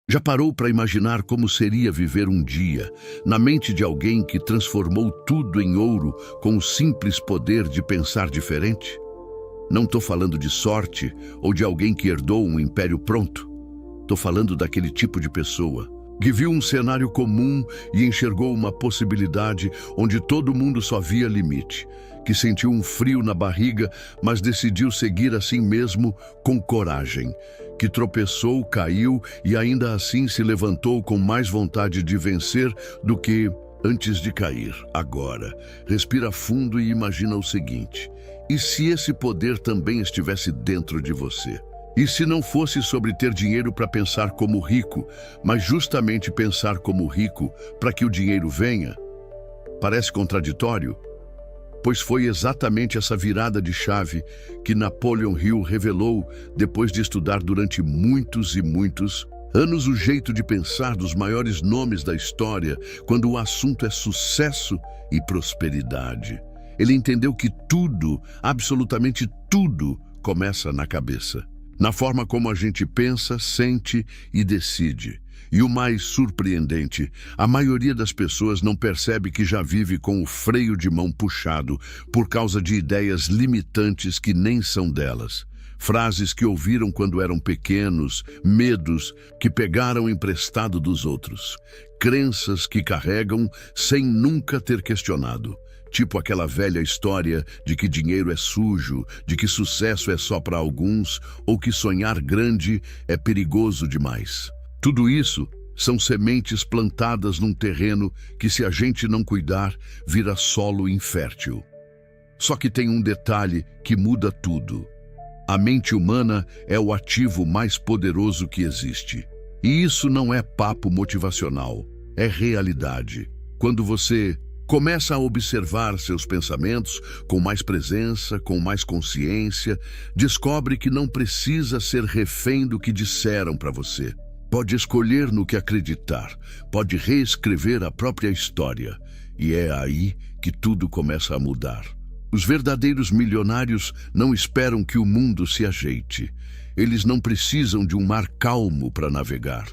Já parou para imaginar como seria viver um dia na mente de alguém que transformou tudo em ouro com o simples poder de pensar diferente? Não estou falando de sorte ou de alguém que herdou um império pronto. Estou falando daquele tipo de pessoa que viu um cenário comum e enxergou uma possibilidade onde todo mundo só via limite, que sentiu um frio na barriga, mas decidiu seguir assim mesmo com coragem, que tropeçou, caiu e ainda assim se levantou com mais vontade de vencer do que antes de cair. Agora, respira fundo e imagina o seguinte: e se esse poder também estivesse dentro de você? E se não fosse sobre ter dinheiro para pensar como rico, mas justamente pensar como rico para que o dinheiro venha? Parece contraditório? Pois foi exatamente essa virada de chave que Napoleon Hill revelou depois de estudar durante muitos e muitos anos o jeito de pensar dos maiores nomes da história quando o assunto é sucesso e prosperidade. Ele entendeu que tudo, absolutamente tudo, começa na cabeça. Na forma como a gente pensa, sente e decide. E o mais surpreendente, a maioria das pessoas não percebe que já vive com o freio de mão puxado por causa de ideias limitantes que nem são delas. Frases que ouviram quando eram pequenos, medos que pegaram emprestado dos outros, crenças que carregam sem nunca ter questionado. Tipo aquela velha história de que dinheiro é sujo, de que sucesso é só para alguns, ou que sonhar grande é perigoso demais. Tudo isso são sementes plantadas num terreno que, se a gente não cuidar, vira solo infértil. Só que tem um detalhe que muda tudo. A mente humana é o ativo mais poderoso que existe. E isso não é papo motivacional, é realidade. Quando você começa a observar seus pensamentos com mais presença, com mais consciência, descobre que não precisa ser refém do que disseram para você. Pode escolher no que acreditar, pode reescrever a própria história. E é aí que tudo começa a mudar. Os verdadeiros milionários não esperam que o mundo se ajeite. Eles não precisam de um mar calmo para navegar.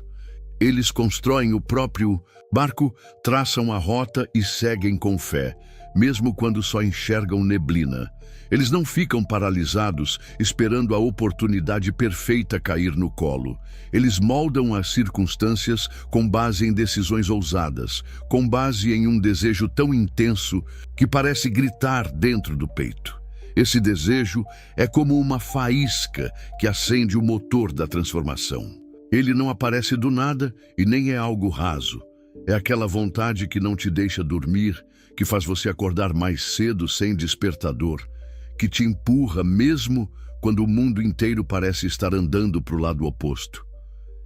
Eles constroem o próprio barco, traçam a rota e seguem com fé, mesmo quando só enxergam neblina. Eles não ficam paralisados, esperando a oportunidade perfeita cair no colo. Eles moldam as circunstâncias com base em decisões ousadas, com base em um desejo tão intenso que parece gritar dentro do peito. Esse desejo é como uma faísca que acende o motor da transformação. Ele não aparece do nada e nem é algo raso. É aquela vontade que não te deixa dormir, que faz você acordar mais cedo sem despertador, que te empurra mesmo quando o mundo inteiro parece estar andando para o lado oposto.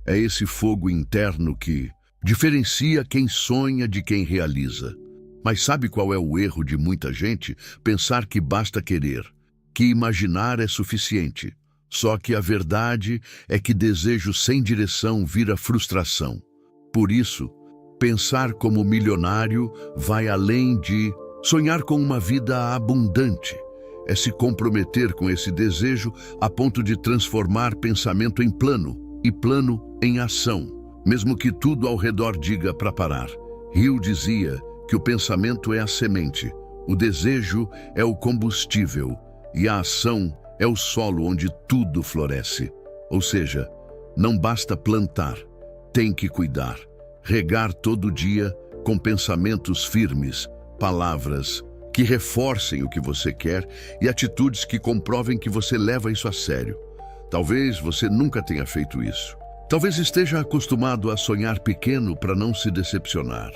É esse fogo interno que diferencia quem sonha de quem realiza. Mas sabe qual é o erro de muita gente? Pensar que basta querer, que imaginar é suficiente. Só que a verdade é que desejo sem direção vira frustração. Por isso, pensar como milionário vai além de sonhar com uma vida abundante. É se comprometer com esse desejo a ponto de transformar pensamento em plano e plano em ação, mesmo que tudo ao redor diga para parar. Hill dizia que o pensamento é a semente, o desejo é o combustível e a ação é o solo onde tudo floresce. Ou seja, não basta plantar, tem que cuidar, regar todo dia com pensamentos firmes, palavras que reforcem o que você quer e atitudes que comprovem que você leva isso a sério. Talvez você nunca tenha feito isso. Talvez esteja acostumado a sonhar pequeno para não se decepcionar.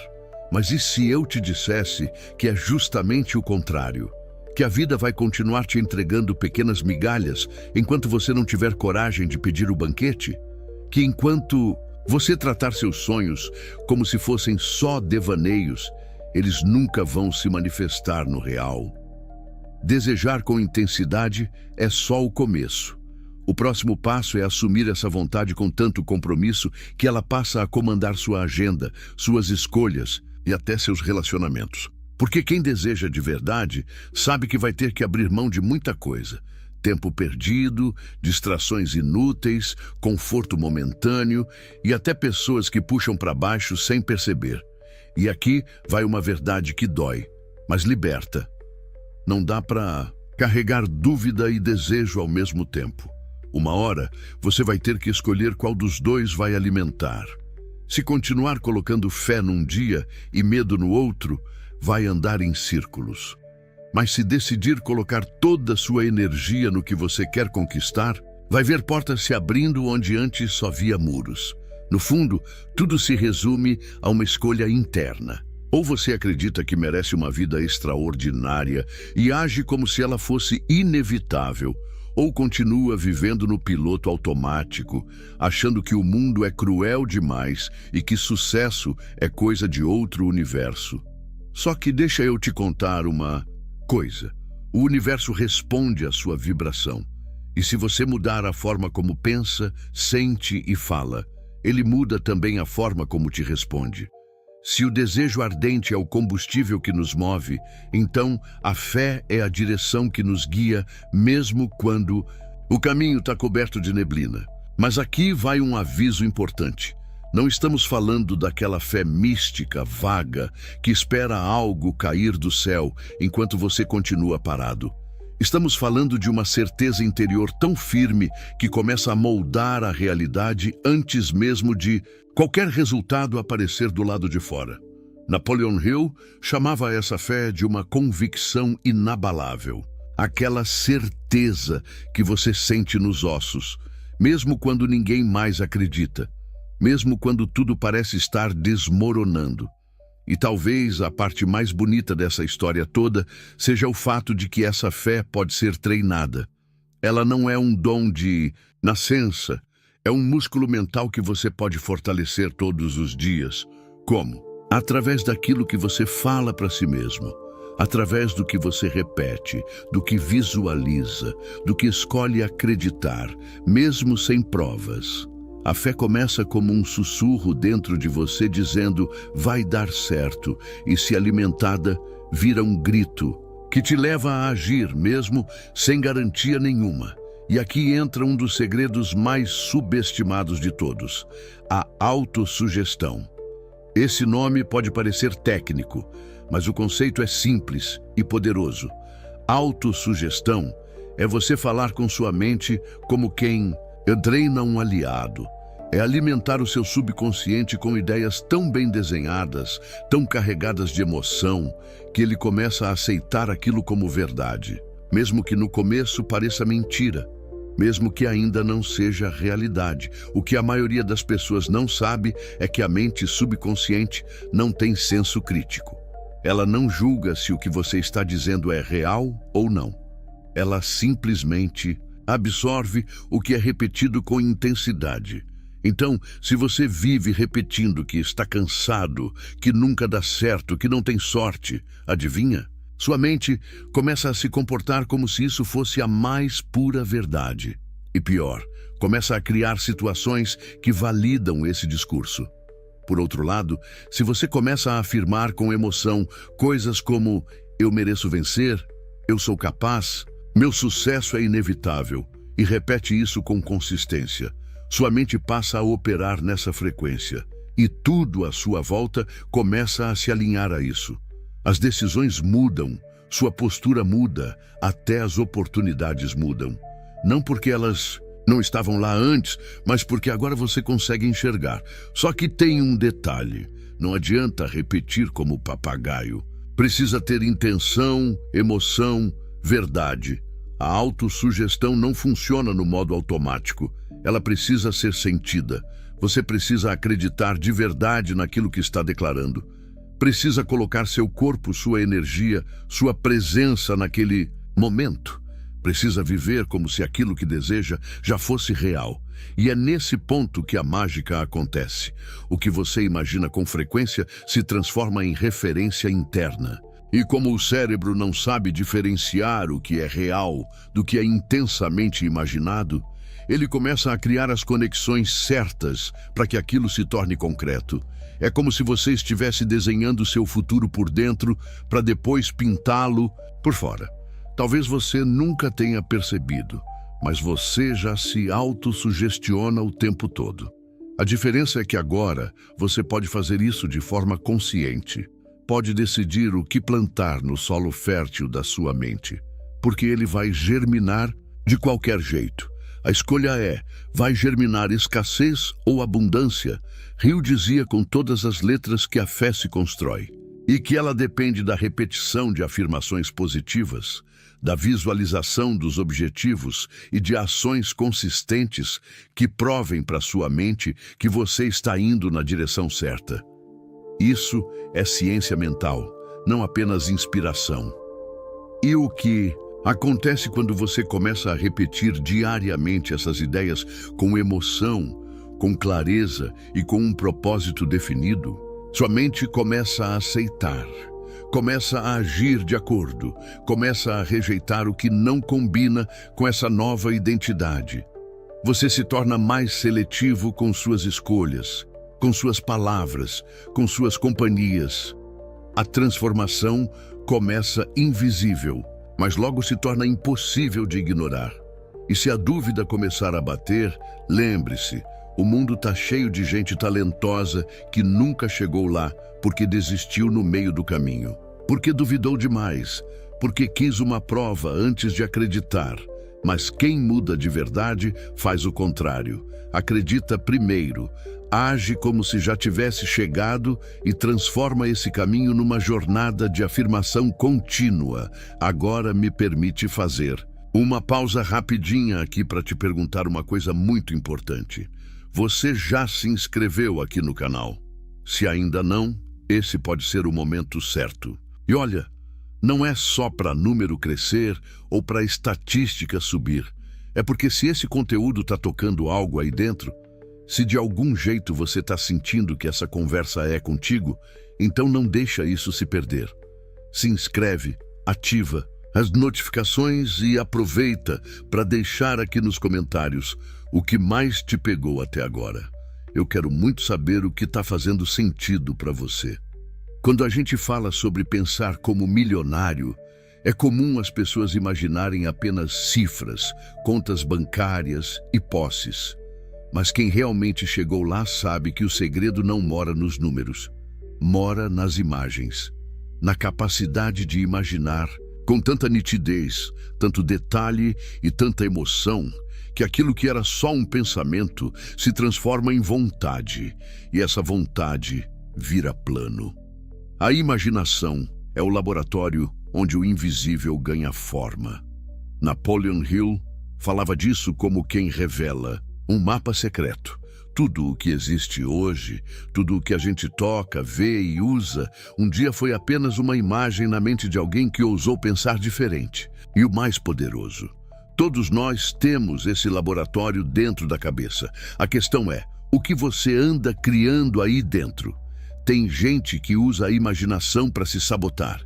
Mas e se eu te dissesse que é justamente o contrário? Que a vida vai continuar te entregando pequenas migalhas enquanto você não tiver coragem de pedir o banquete? Que enquanto você tratar seus sonhos como se fossem só devaneios, eles nunca vão se manifestar no real. Desejar com intensidade é só o começo. O próximo passo é assumir essa vontade com tanto compromisso que ela passa a comandar sua agenda, suas escolhas e até seus relacionamentos. Porque quem deseja de verdade sabe que vai ter que abrir mão de muita coisa. Tempo perdido, distrações inúteis, conforto momentâneo e até pessoas que puxam para baixo sem perceber. E aqui vai uma verdade que dói, mas liberta. Não dá para carregar dúvida e desejo ao mesmo tempo. Uma hora, você vai ter que escolher qual dos dois vai alimentar. Se continuar colocando fé num dia e medo no outro, vai andar em círculos. Mas se decidir colocar toda a sua energia no que você quer conquistar, vai ver portas se abrindo onde antes só via muros. No fundo, tudo se resume a uma escolha interna. Ou você acredita que merece uma vida extraordinária e age como se ela fosse inevitável, ou continua vivendo no piloto automático, achando que o mundo é cruel demais e que sucesso é coisa de outro universo. Só que deixa eu te contar uma coisa. O universo responde à sua vibração. E se você mudar a forma como pensa, sente e fala, ele muda também a forma como te responde. Se o desejo ardente é o combustível que nos move, então a fé é a direção que nos guia, mesmo quando o caminho está coberto de neblina. Mas aqui vai um aviso importante. Não estamos falando daquela fé mística, vaga, que espera algo cair do céu enquanto você continua parado. Estamos falando de uma certeza interior tão firme que começa a moldar a realidade antes mesmo de qualquer resultado aparecer do lado de fora. Napoleon Hill chamava essa fé de uma convicção inabalável. Aquela certeza que você sente nos ossos, mesmo quando ninguém mais acredita. Mesmo quando tudo parece estar desmoronando. E talvez a parte mais bonita dessa história toda seja o fato de que essa fé pode ser treinada. Ela não é um dom de nascença, é um músculo mental que você pode fortalecer todos os dias. Como? Através daquilo que você fala para si mesmo, através do que você repete, do que visualiza, do que escolhe acreditar, mesmo sem provas. A fé começa como um sussurro dentro de você dizendo vai dar certo e, se alimentada, vira um grito que te leva a agir mesmo sem garantia nenhuma. E aqui entra um dos segredos mais subestimados de todos, a autossugestão. Esse nome pode parecer técnico, mas o conceito é simples e poderoso. Autossugestão é você falar com sua mente como quem treina um aliado. É alimentar o seu subconsciente com ideias tão bem desenhadas, tão carregadas de emoção, que ele começa a aceitar aquilo como verdade, mesmo que no começo pareça mentira, mesmo que ainda não seja realidade. O que a maioria das pessoas não sabe é que a mente subconsciente não tem senso crítico. Ela não julga se o que você está dizendo é real ou não. Ela simplesmente absorve o que é repetido com intensidade. Então, se você vive repetindo que está cansado, que nunca dá certo, que não tem sorte, adivinha? Sua mente começa a se comportar como se isso fosse a mais pura verdade. E pior, começa a criar situações que validam esse discurso. Por outro lado, se você começa a afirmar com emoção coisas como eu mereço vencer, eu sou capaz, meu sucesso é inevitável, e repete isso com consistência, sua mente passa a operar nessa frequência, e tudo à sua volta começa a se alinhar a isso. As decisões mudam, sua postura muda, até as oportunidades mudam. Não porque elas não estavam lá antes, mas porque agora você consegue enxergar. Só que tem um detalhe, não adianta repetir como papagaio. Precisa ter intenção, emoção, verdade. A autossugestão não funciona no modo automático. Ela precisa ser sentida. Você precisa acreditar de verdade naquilo que está declarando. Precisa colocar seu corpo, sua energia, sua presença naquele momento. Precisa viver como se aquilo que deseja já fosse real. E é nesse ponto que a mágica acontece. O que você imagina com frequência se transforma em referência interna. E como o cérebro não sabe diferenciar o que é real do que é intensamente imaginado, ele começa a criar as conexões certas para que aquilo se torne concreto. É como se você estivesse desenhando seu futuro por dentro para depois pintá-lo por fora. Talvez você nunca tenha percebido, mas você já se autossugestiona o tempo todo. A diferença é que agora você pode fazer isso de forma consciente. Pode decidir o que plantar no solo fértil da sua mente, porque ele vai germinar de qualquer jeito. A escolha é, vai germinar escassez ou abundância? Hill dizia com todas as letras que a fé se constrói e que ela depende da repetição de afirmações positivas, da visualização dos objetivos e de ações consistentes que provem para sua mente que você está indo na direção certa. Isso é ciência mental, não apenas inspiração. E o que acontece quando você começa a repetir diariamente essas ideias com emoção, com clareza e com um propósito definido? Sua mente começa a aceitar, começa a agir de acordo, começa a rejeitar o que não combina com essa nova identidade. Você se torna mais seletivo com suas escolhas, com suas palavras, com suas companhias. A transformação começa invisível, mas logo se torna impossível de ignorar. E se a dúvida começar a bater, lembre-se, o mundo está cheio de gente talentosa que nunca chegou lá porque desistiu no meio do caminho, porque duvidou demais, porque quis uma prova antes de acreditar. Mas quem muda de verdade faz o contrário. Acredita primeiro, age como se já tivesse chegado e transforma esse caminho numa jornada de afirmação contínua. Agora me permite fazer uma pausa rapidinha aqui para te perguntar uma coisa muito importante. Você já se inscreveu aqui no canal? Se ainda não, esse pode ser o momento certo. E olha, não é só para número crescer ou para estatística subir. É porque se esse conteúdo está tocando algo aí dentro, se de algum jeito você está sentindo que essa conversa é contigo, então não deixa isso se perder. Se inscreve, ativa as notificações e aproveita para deixar aqui nos comentários o que mais te pegou até agora. Eu quero muito saber o que está fazendo sentido para você. Quando a gente fala sobre pensar como milionário, é comum as pessoas imaginarem apenas cifras, contas bancárias e posses. Mas quem realmente chegou lá sabe que o segredo não mora nos números, mora nas imagens, na capacidade de imaginar com tanta nitidez, tanto detalhe e tanta emoção, que aquilo que era só um pensamento se transforma em vontade, e essa vontade vira plano. A imaginação é o laboratório onde o invisível ganha forma. Napoleon Hill falava disso como quem revela um mapa secreto. Tudo o que existe hoje, tudo o que a gente toca, vê e usa, um dia foi apenas uma imagem na mente de alguém que ousou pensar diferente. E o mais poderoso, todos nós temos esse laboratório dentro da cabeça. A questão é, o que você anda criando aí dentro? Tem gente que usa a imaginação para se sabotar.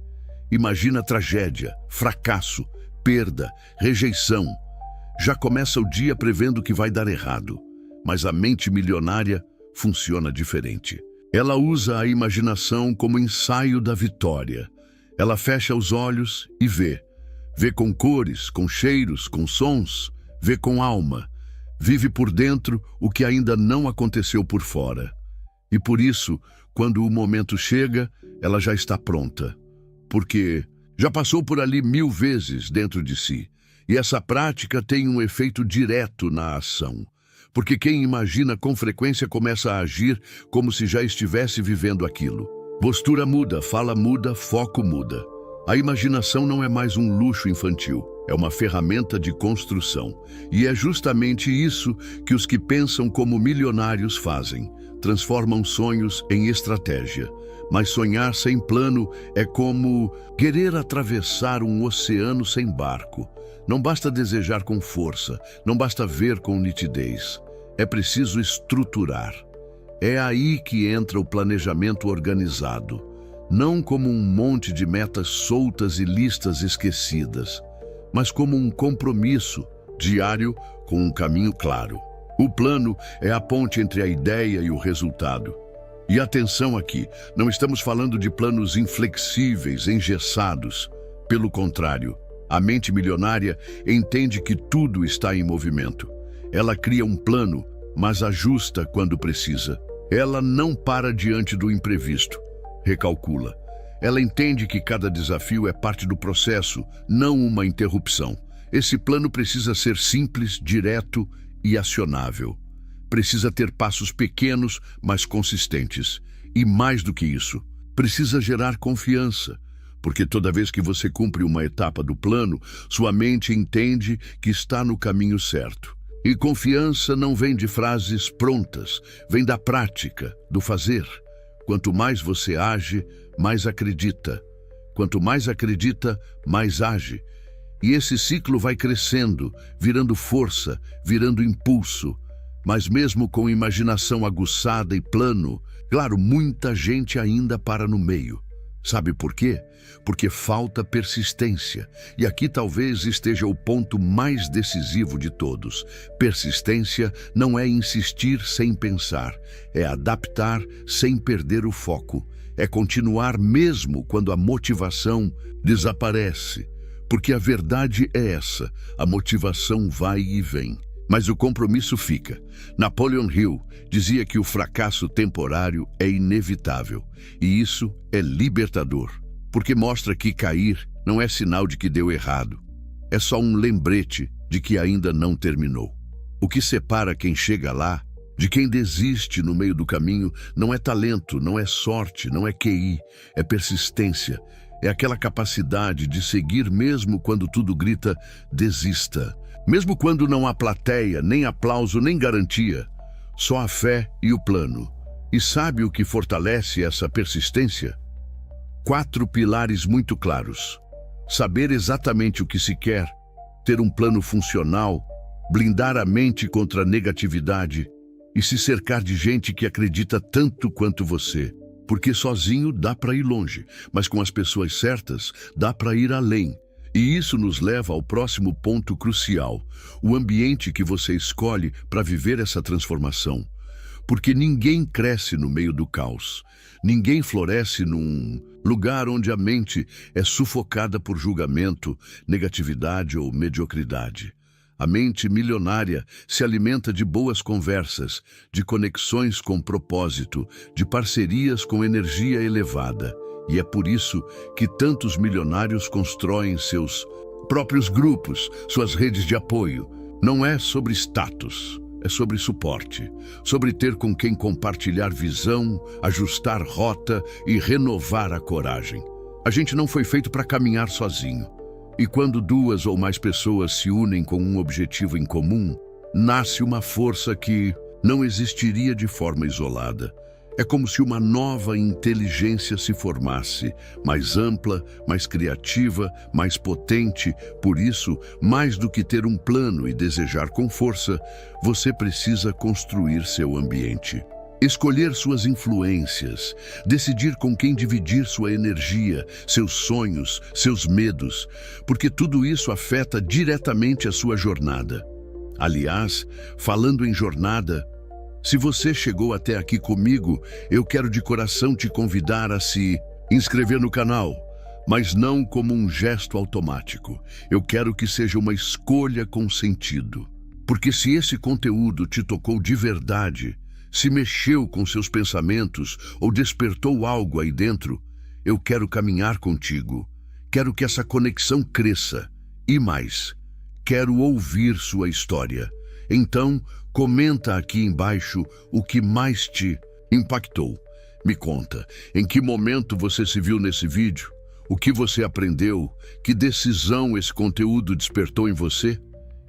Imagina tragédia, fracasso, perda, rejeição. Já começa o dia prevendo que vai dar errado. Mas a mente milionária funciona diferente. Ela usa a imaginação como ensaio da vitória. Ela fecha os olhos e vê. Vê com cores, com cheiros, com sons, vê com alma. Vive por dentro o que ainda não aconteceu por fora. E por isso, quando o momento chega, ela já está pronta. Porque já passou por ali 1000 vezes dentro de si. E essa prática tem um efeito direto na ação. Porque quem imagina com frequência começa a agir como se já estivesse vivendo aquilo. Postura muda, fala muda, foco muda. A imaginação não é mais um luxo infantil, é uma ferramenta de construção. E é justamente isso que os que pensam como milionários fazem. Transformam sonhos em estratégia. Mas sonhar sem plano é como querer atravessar um oceano sem barco. Não basta desejar com força, não basta ver com nitidez. É preciso estruturar. É aí que entra o planejamento organizado, não como um monte de metas soltas e listas esquecidas, mas como um compromisso diário com um caminho claro. O plano é a ponte entre a ideia e o resultado. E atenção aqui, não estamos falando de planos inflexíveis, engessados. Pelo contrário, A mente milionária entende que tudo está em movimento. Ela cria um plano, mas ajusta quando precisa. Ela não para diante do imprevisto. Recalcula. Ela entende que cada desafio é parte do processo, não uma interrupção. Esse plano precisa ser simples, direto e acionável. Precisa ter passos pequenos, mas consistentes. E mais do que isso, precisa gerar confiança. Porque toda vez que você cumpre uma etapa do plano, sua mente entende que está no caminho certo. E confiança não vem de frases prontas, vem da prática, do fazer. Quanto mais você age, mais acredita. Quanto mais acredita, mais age. E esse ciclo vai crescendo, virando força, virando impulso. Mas mesmo com imaginação aguçada e plano, claro, muita gente ainda para no meio. Sabe por quê? Porque falta persistência. E aqui talvez esteja o ponto mais decisivo de todos. Persistência não é insistir sem pensar, é adaptar sem perder o foco. É continuar mesmo quando a motivação desaparece. Porque a verdade é essa, a motivação vai e vem. Mas o compromisso fica. Napoleon Hill dizia que o fracasso temporário é inevitável. E isso é libertador, porque mostra que cair não é sinal de que deu errado. É só um lembrete de que ainda não terminou. O que separa quem chega lá de quem desiste no meio do caminho não é talento, não é sorte, não é QI, é persistência. É aquela capacidade de seguir mesmo quando tudo grita desista. Mesmo quando não há plateia, nem aplauso, nem garantia, só a fé e o plano. E sabe o que fortalece essa persistência? 4 pilares muito claros. Saber exatamente o que se quer, ter um plano funcional, blindar a mente contra a negatividade e se cercar de gente que acredita tanto quanto você. Porque sozinho dá para ir longe, mas com as pessoas certas dá para ir além. E isso nos leva ao próximo ponto crucial, o ambiente que você escolhe para viver essa transformação. Porque ninguém cresce no meio do caos. Ninguém floresce num lugar onde a mente é sufocada por julgamento, negatividade ou mediocridade. A mente milionária se alimenta de boas conversas, de conexões com propósito, de parcerias com energia elevada. E é por isso que tantos milionários constroem seus próprios grupos, suas redes de apoio. Não é sobre status, é sobre suporte, sobre ter com quem compartilhar visão, ajustar rota e renovar a coragem. A gente não foi feito para caminhar sozinho. E quando 2 ou mais pessoas se unem com um objetivo em comum, nasce uma força que não existiria de forma isolada. É como se uma nova inteligência se formasse, mais ampla, mais criativa, mais potente. Por isso, mais do que ter um plano e desejar com força, você precisa construir seu ambiente. Escolher suas influências, decidir com quem dividir sua energia, seus sonhos, seus medos, porque tudo isso afeta diretamente a sua jornada. Aliás, falando em jornada, se você chegou até aqui comigo, eu quero de coração te convidar a se inscrever no canal, mas não como um gesto automático. Eu quero que seja uma escolha com sentido. Porque se esse conteúdo te tocou de verdade, se mexeu com seus pensamentos ou despertou algo aí dentro, eu quero caminhar contigo. Quero que essa conexão cresça. E mais, quero ouvir sua história. Então, comenta aqui embaixo o que mais te impactou. Me conta, em que momento você se viu nesse vídeo? O que você aprendeu? Que decisão esse conteúdo despertou em você?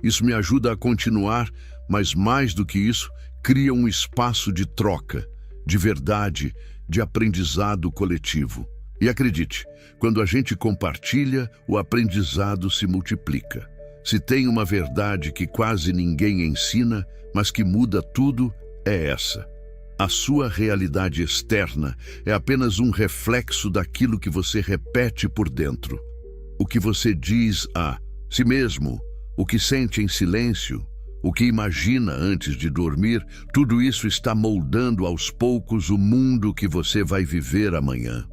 Isso me ajuda a continuar, mas mais do que isso, cria um espaço de troca, de verdade, de aprendizado coletivo. E acredite, quando a gente compartilha, o aprendizado se multiplica. Se tem uma verdade que quase ninguém ensina, mas que muda tudo, é essa. A sua realidade externa é apenas um reflexo daquilo que você repete por dentro. O que você diz a si mesmo, o que sente em silêncio, o que imagina antes de dormir, tudo isso está moldando aos poucos o mundo que você vai viver amanhã.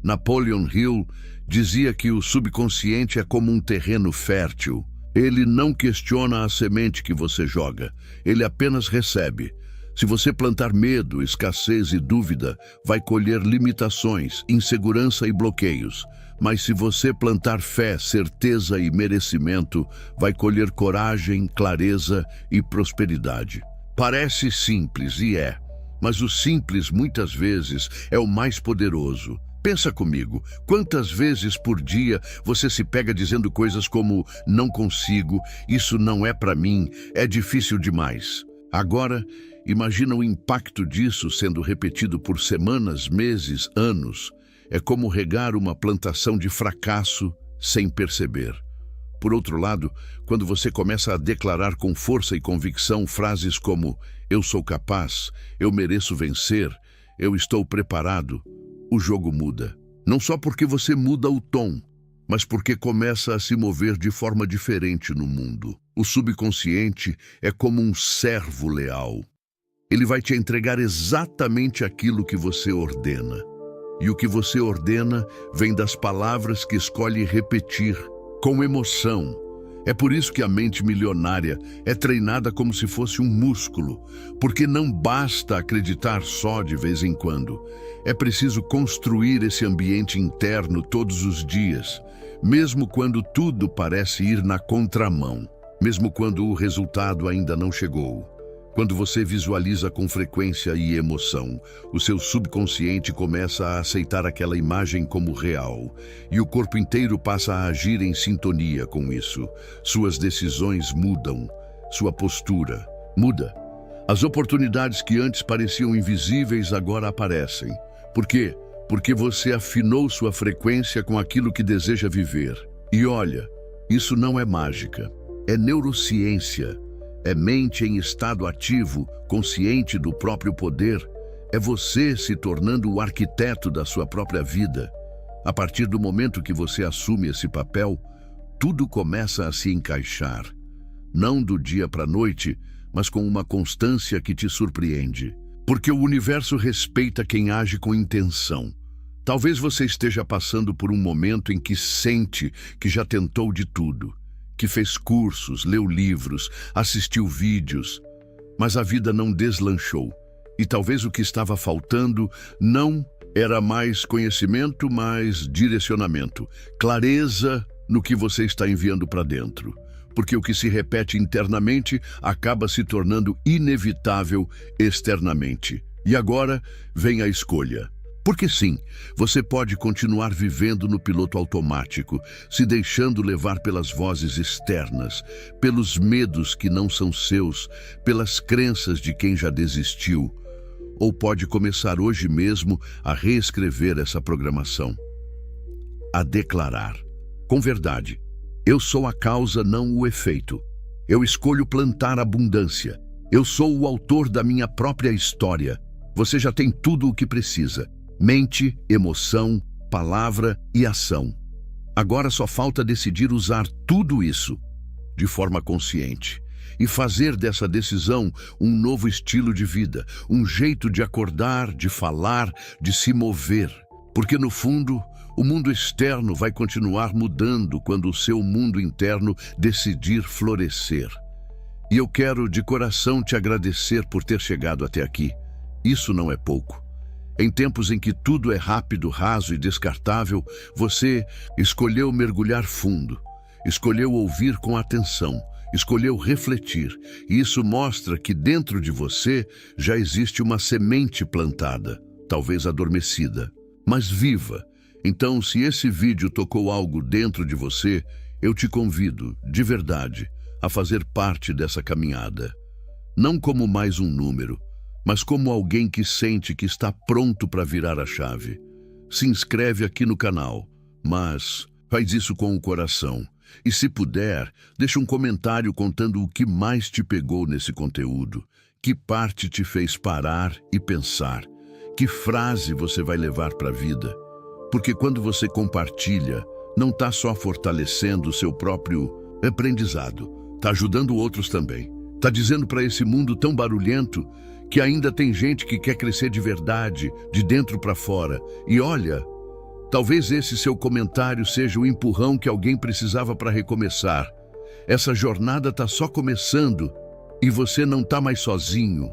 Napoleon Hill dizia que o subconsciente é como um terreno fértil. Ele não questiona a semente que você joga, ele apenas recebe. Se você plantar medo, escassez e dúvida, vai colher limitações, insegurança e bloqueios. Mas se você plantar fé, certeza e merecimento, vai colher coragem, clareza e prosperidade. Parece simples e é, mas o simples muitas vezes é o mais poderoso. Pensa comigo, quantas vezes por dia você se pega dizendo coisas como não consigo, isso não é para mim, é difícil demais. Agora, imagina o impacto disso sendo repetido por semanas, meses, anos. É como regar uma plantação de fracasso sem perceber. Por outro lado, quando você começa a declarar com força e convicção frases como "eu sou capaz", "eu mereço vencer", "eu estou preparado", o jogo muda. Não só porque você muda o tom, mas porque começa a se mover de forma diferente no mundo. O subconsciente é como um servo leal. Ele vai te entregar exatamente aquilo que você ordena. E o que você ordena vem das palavras que escolhe repetir, com emoção. É por isso que a mente milionária é treinada como se fosse um músculo, porque não basta acreditar só de vez em quando. É preciso construir esse ambiente interno todos os dias, mesmo quando tudo parece ir na contramão, mesmo quando o resultado ainda não chegou. Quando você visualiza com frequência e emoção, o seu subconsciente começa a aceitar aquela imagem como real, e o corpo inteiro passa a agir em sintonia com isso. Suas decisões mudam, sua postura muda. As oportunidades que antes pareciam invisíveis agora aparecem. Por quê? Porque você afinou sua frequência com aquilo que deseja viver. E olha, isso não é mágica, é neurociência. É mente em estado ativo, consciente do próprio poder. É você se tornando o arquiteto da sua própria vida. A partir do momento que você assume esse papel, tudo começa a se encaixar. Não do dia para a noite, mas com uma constância que te surpreende. Porque o universo respeita quem age com intenção. Talvez você esteja passando por um momento em que sente que já tentou de tudo, que fez cursos, leu livros, assistiu vídeos, mas a vida não deslanchou. E talvez o que estava faltando não era mais conhecimento, mas direcionamento, clareza no que você está enviando para dentro. Porque o que se repete internamente acaba se tornando inevitável externamente. E agora vem a escolha. Porque sim, você pode continuar vivendo no piloto automático, se deixando levar pelas vozes externas, pelos medos que não são seus, pelas crenças de quem já desistiu. Ou pode começar hoje mesmo a reescrever essa programação. A declarar, com verdade, eu sou a causa, não o efeito. Eu escolho plantar abundância. Eu sou o autor da minha própria história. Você já tem tudo o que precisa. Mente, emoção, palavra e ação. Agora só falta decidir usar tudo isso de forma consciente e fazer dessa decisão um novo estilo de vida, um jeito de acordar, de falar, de se mover. Porque no fundo, o mundo externo vai continuar mudando quando o seu mundo interno decidir florescer. E eu quero de coração te agradecer por ter chegado até aqui. Isso não é pouco. Em tempos em que tudo é rápido, raso e descartável, você escolheu mergulhar fundo, escolheu ouvir com atenção, escolheu refletir. E isso mostra que dentro de você já existe uma semente plantada, talvez adormecida, mas viva. Então, se esse vídeo tocou algo dentro de você, eu te convido, de verdade, a fazer parte dessa caminhada. Não como mais um número, mas como alguém que sente que está pronto para virar a chave. Se inscreve aqui no canal, mas faz isso com o coração. E se puder, deixa um comentário contando o que mais te pegou nesse conteúdo, que parte te fez parar e pensar, que frase você vai levar para a vida. Porque quando você compartilha, não está só fortalecendo o seu próprio aprendizado, está ajudando outros também. Está dizendo para esse mundo tão barulhento que ainda tem gente que quer crescer de verdade, de dentro para fora. E olha, Talvez esse seu comentário seja o empurrão que alguém precisava para recomeçar. Essa jornada está só começando e você não está mais sozinho.